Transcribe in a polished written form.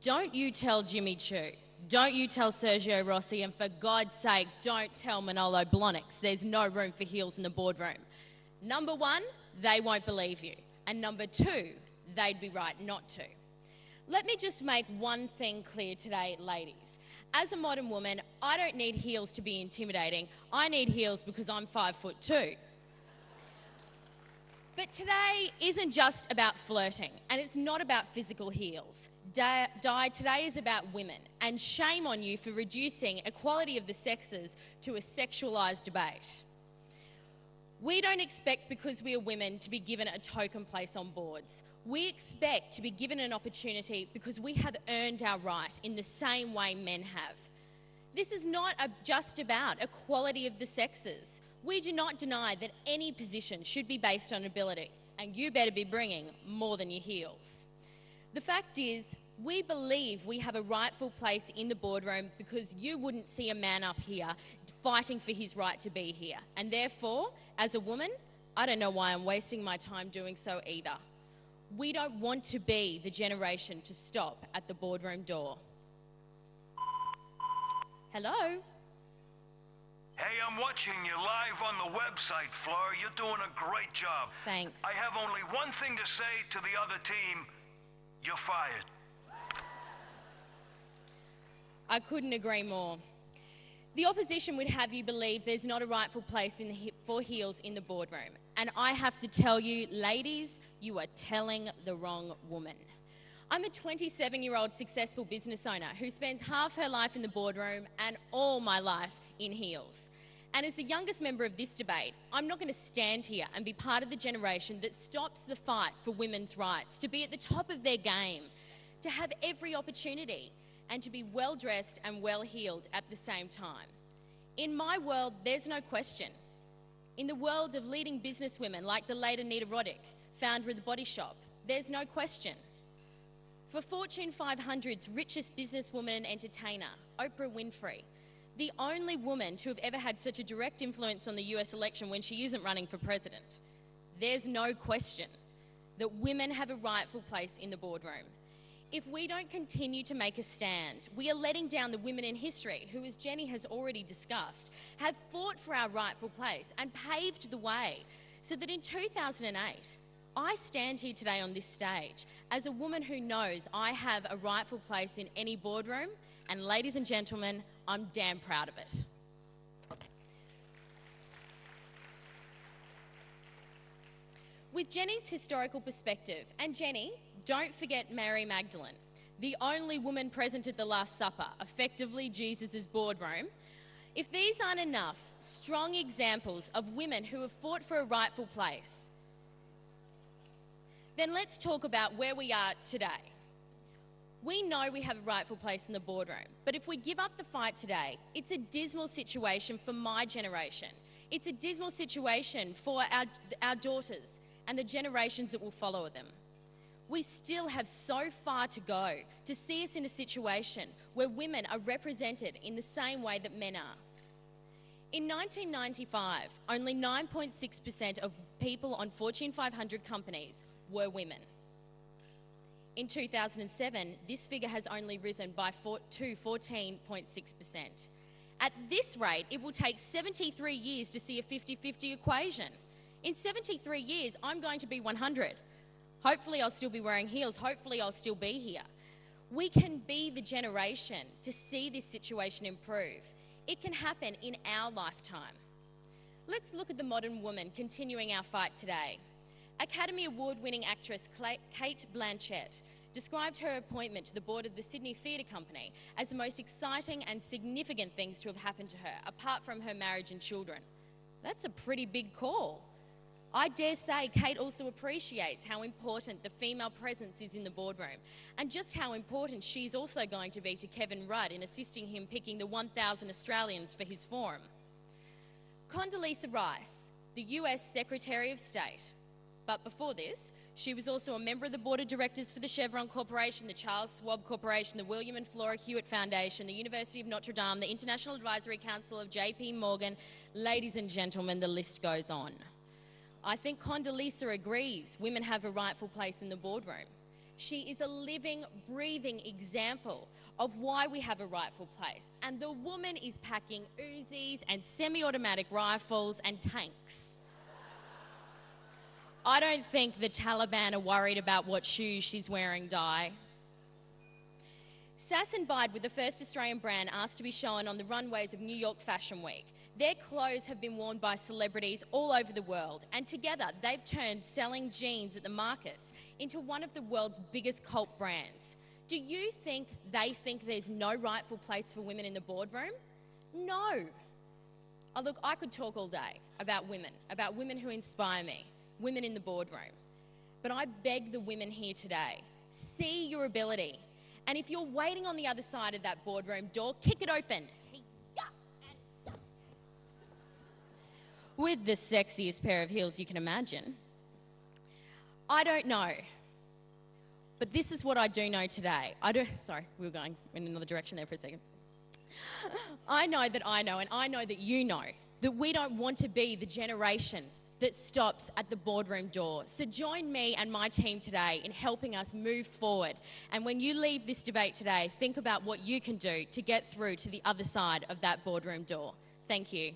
Don't you tell Jimmy Choo. Don't you tell Sergio Rossi, and for God's sake, don't tell Manolo Blahniks there's no room for heels in the boardroom. Number one, they won't believe you. And number two, they'd be right not to. Let me just make one thing clear today, ladies. As a modern woman, I don't need heels to be intimidating. I need heels because I'm 5'2". But today isn't just about flirting, and it's not about physical heels. Today is about women, and shame on you for reducing equality of the sexes to a sexualised debate. We don't expect, because we are women, to be given a token place on boards. We expect to be given an opportunity because we have earned our right in the same way men have. This is not just about equality of the sexes. We do not deny that any position should be based on ability, and you better be bringing more than your heels. The fact is, we believe we have a rightful place in the boardroom because you wouldn't see a man up here fighting for his right to be here. And therefore, as a woman, I don't know why I'm wasting my time doing so either. We don't want to be the generation to stop at the boardroom door. Hello? Hey, I'm watching you live on the website, Fleur. You're doing a great job. Thanks. I have only one thing to say to the other team. You're fired. I couldn't agree more. The opposition would have you believe there's not a rightful place for heels in the boardroom. And I have to tell you, ladies, you are telling the wrong woman. I'm a 27-year-old successful business owner who spends half her life in the boardroom and all my life in heels. And as the youngest member of this debate, I'm not going to stand here and be part of the generation that stops the fight for women's rights, to be at the top of their game, to have every opportunity, and to be well-dressed and well-heeled at the same time. In my world, there's no question. In the world of leading businesswomen like the late Anita Roddick, founder of The Body Shop, there's no question. For Fortune 500's richest businesswoman and entertainer, Oprah Winfrey, the only woman to have ever had such a direct influence on the US election when she isn't running for president, there's no question that women have a rightful place in the boardroom. If we don't continue to make a stand, we are letting down the women in history who, as Jenny has already discussed, have fought for our rightful place and paved the way so that in 2008, I stand here today on this stage as a woman who knows I have a rightful place in any boardroom, and ladies and gentlemen, I'm damn proud of it. With Jenny's historical perspective, and Jenny, don't forget Mary Magdalene, the only woman present at the Last Supper, effectively Jesus' boardroom. If these aren't enough strong examples of women who have fought for a rightful place, then let's talk about where we are today. We know we have a rightful place in the boardroom, but if we give up the fight today, it's a dismal situation for my generation. It's a dismal situation for our daughters and the generations that will follow them. We still have so far to go to see us in a situation where women are represented in the same way that men are. In 1995, only 9.6% of people on Fortune 500 companies were women. In 2007, this figure has only risen to 14.6%. At this rate, it will take 73 years to see a 50-50 equation. In 73 years, I'm going to be 100. Hopefully I'll still be wearing heels. Hopefully I'll still be here. We can be the generation to see this situation improve. It can happen in our lifetime. Let's look at the modern woman continuing our fight today. Academy Award-winning actress Kate Blanchett described her appointment to the board of the Sydney Theatre Company as the most exciting and significant things to have happened to her, apart from her marriage and children. That's a pretty big call. I dare say Kate also appreciates how important the female presence is in the boardroom, and just how important she's also going to be to Kevin Rudd in assisting him picking the 1,000 Australians for his forum. Condoleezza Rice, the US Secretary of State. But before this, she was also a member of the board of directors for the Chevron Corporation, the Charles Schwab Corporation, the William and Flora Hewitt Foundation, the University of Notre Dame, the International Advisory Council of JP Morgan. Ladies and gentlemen, the list goes on. I think Condoleezza agrees women have a rightful place in the boardroom. She is a living, breathing example of why we have a rightful place. And the woman is packing Uzis and semi-automatic rifles and tanks. I don't think the Taliban are worried about what shoes she's wearing, Di. Sass and Bide were the first Australian brand asked to be shown on the runways of New York Fashion Week. Their clothes have been worn by celebrities all over the world, and together they've turned selling jeans at the markets into one of the world's biggest cult brands. Do you think they think there's no rightful place for women in the boardroom? No. Oh, look, I could talk all day about women who inspire me, women in the boardroom. But I beg the women here today, see your ability. And if you're waiting on the other side of that boardroom door, kick it open. With the sexiest pair of heels you can imagine. I don't know. But this is what I do know today. Sorry, we were going in another direction there for a second. I know that I know, and I know that you know, that we don't want to be the generation that stops at the boardroom door. So join me and my team today in helping us move forward. And when you leave this debate today, think about what you can do to get through to the other side of that boardroom door. Thank you.